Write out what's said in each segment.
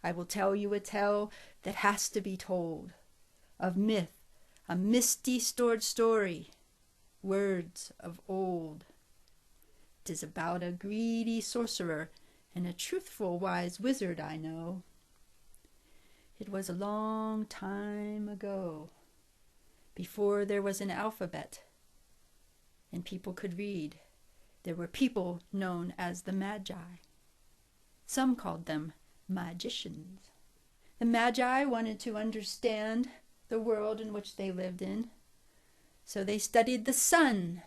I will tell you a tale that has to be told, of myth, a misty stored story, words of old. 'Tis about a greedy sorcerer and a truthful wise wizard I know. It was a long time ago, before there was an alphabet and people could read. There were people known as the Magi. Some called them magicians. The Magi wanted to understand the world in which they lived in, so they studied the sun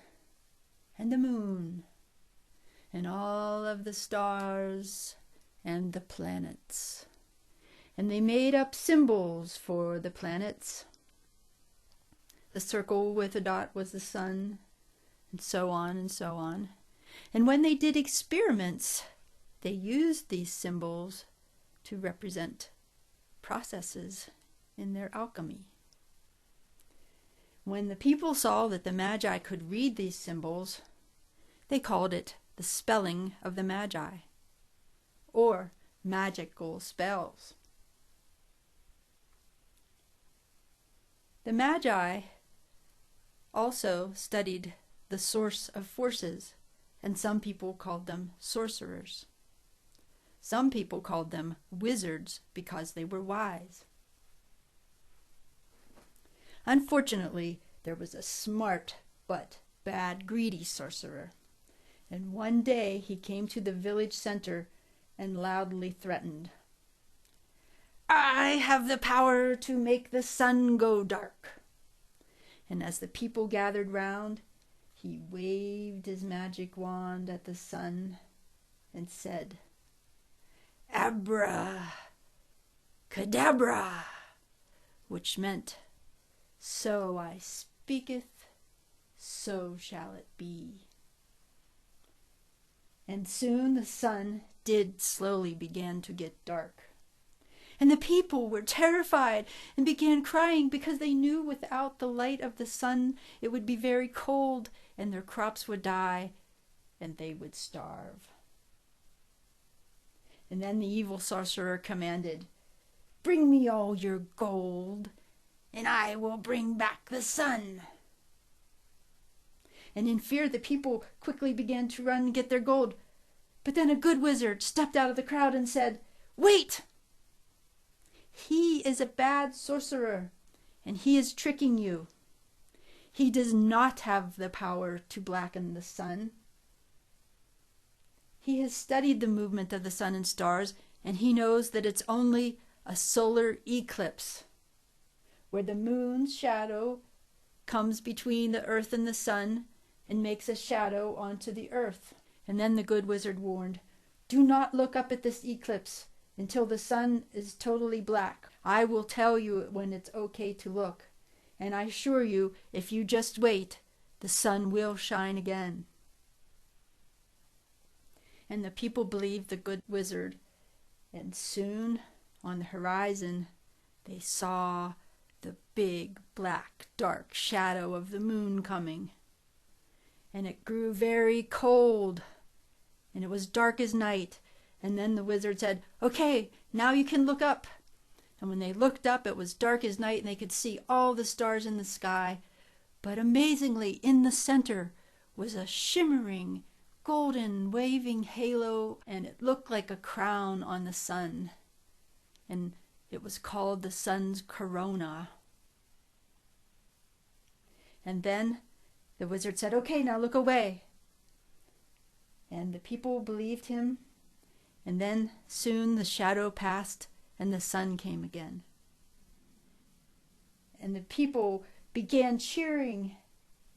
and the moon and all of the stars and the planets. And they made up symbols for the planets. The circle with a dot was the sun, and so on and so on. And when they did experiments, they used these symbols to represent processes in their alchemy. When the people saw that the Magi could read these symbols, they called it the spelling of the Magi, or magical spells. The Magi also studied the source of forces, and some people called them sorcerers. Some people called them wizards because they were wise. Unfortunately, there was a smart but bad, greedy sorcerer, and one day he came to the village center and loudly threatened, "I have the power to make the sun go dark." And as the people gathered round, he waved his magic wand at the sun and said, "Abra cadabra," which meant, "So I speaketh, so shall it be." And soon the sun did slowly begin to get dark. And the people were terrified and began crying because they knew without the light of the sun it would be very cold and their crops would die and they would starve. And then the evil sorcerer commanded, "Bring me all your gold, and I will bring back the sun." And in fear the people quickly began to run and get their gold. But then a good wizard stepped out of the crowd and said, "Wait! He is a bad sorcerer, and he is tricking you. He does not have the power to blacken the sun. He has studied the movement of the sun and stars, and he knows that it's only a solar eclipse, where the moon's shadow comes between the earth and the sun and makes a shadow onto the earth." And then the good wizard warned, "Do not look up at this eclipse until the sun is totally black. I will tell you when it's okay to look, and I assure you, if you just wait, the sun will shine again." And the people believed the good wizard, and soon on the horizon they saw the big black dark shadow of the moon coming. And it grew very cold, and it was dark as night. And then the wizard said, "Okay, now you can look up." And when they looked up, it was dark as night, and they could see all the stars in the sky. But amazingly, in the center was a shimmering, golden, waving halo, and it looked like a crown on the sun. And it was called the sun's corona. And then the wizard said, "Okay, now look away." And the people believed him. And then soon the shadow passed and the sun came again. And the people began cheering,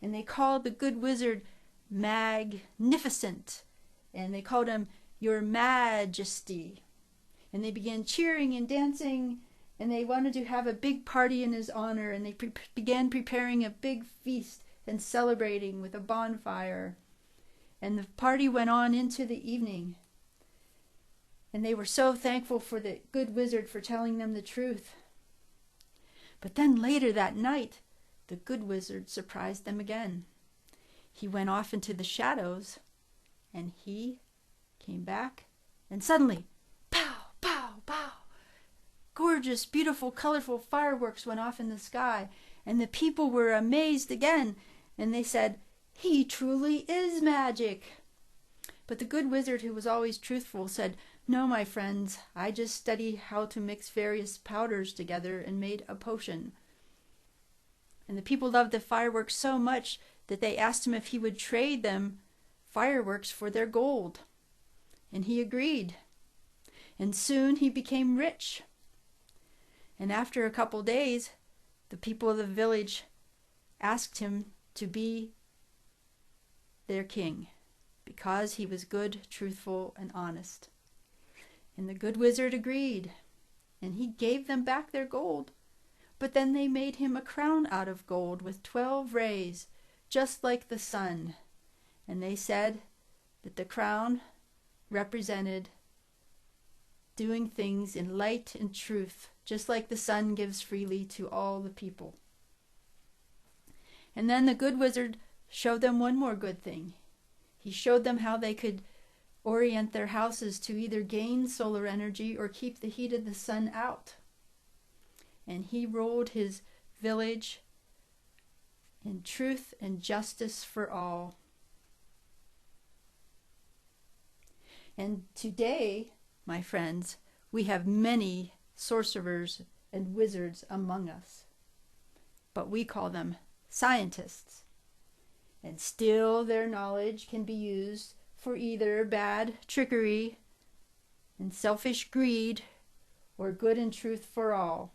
and they called the good wizard magnificent, and they called him Your Majesty. And they began cheering and dancing, and they wanted to have a big party in his honor, and they began preparing a big feast and celebrating with a bonfire. And the party went on into the evening. And they were so thankful for the good wizard for telling them the truth. But then later that night, the good wizard surprised them again. He went off into the shadows, and he came back, and suddenly, pow, pow, pow, gorgeous, beautiful, colorful fireworks went off in the sky, and the people were amazed again, and they said, "He truly is magic." But the good wizard, who was always truthful, said, "No, my friends, I just studied how to mix various powders together and made a potion." And the people loved the fireworks so much that they asked him if he would trade them fireworks for their gold. And he agreed. And soon he became rich. And after a couple days, the people of the village asked him to be their king, because he was good, truthful, and honest. And the good wizard agreed, and he gave them back their gold. But then they made him a crown out of gold with 12 rays, just like the sun. And they said that the crown represented doing things in light and truth, just like the sun gives freely to all the people. And then the good wizard showed them one more good thing. He showed them how they could orient their houses to either gain solar energy or keep the heat of the sun out. And he ruled his village in truth and justice for all. And today, my friends, we have many sorcerers and wizards among us, but we call them scientists. And still their knowledge can be used for either bad trickery and selfish greed or good and truth for all.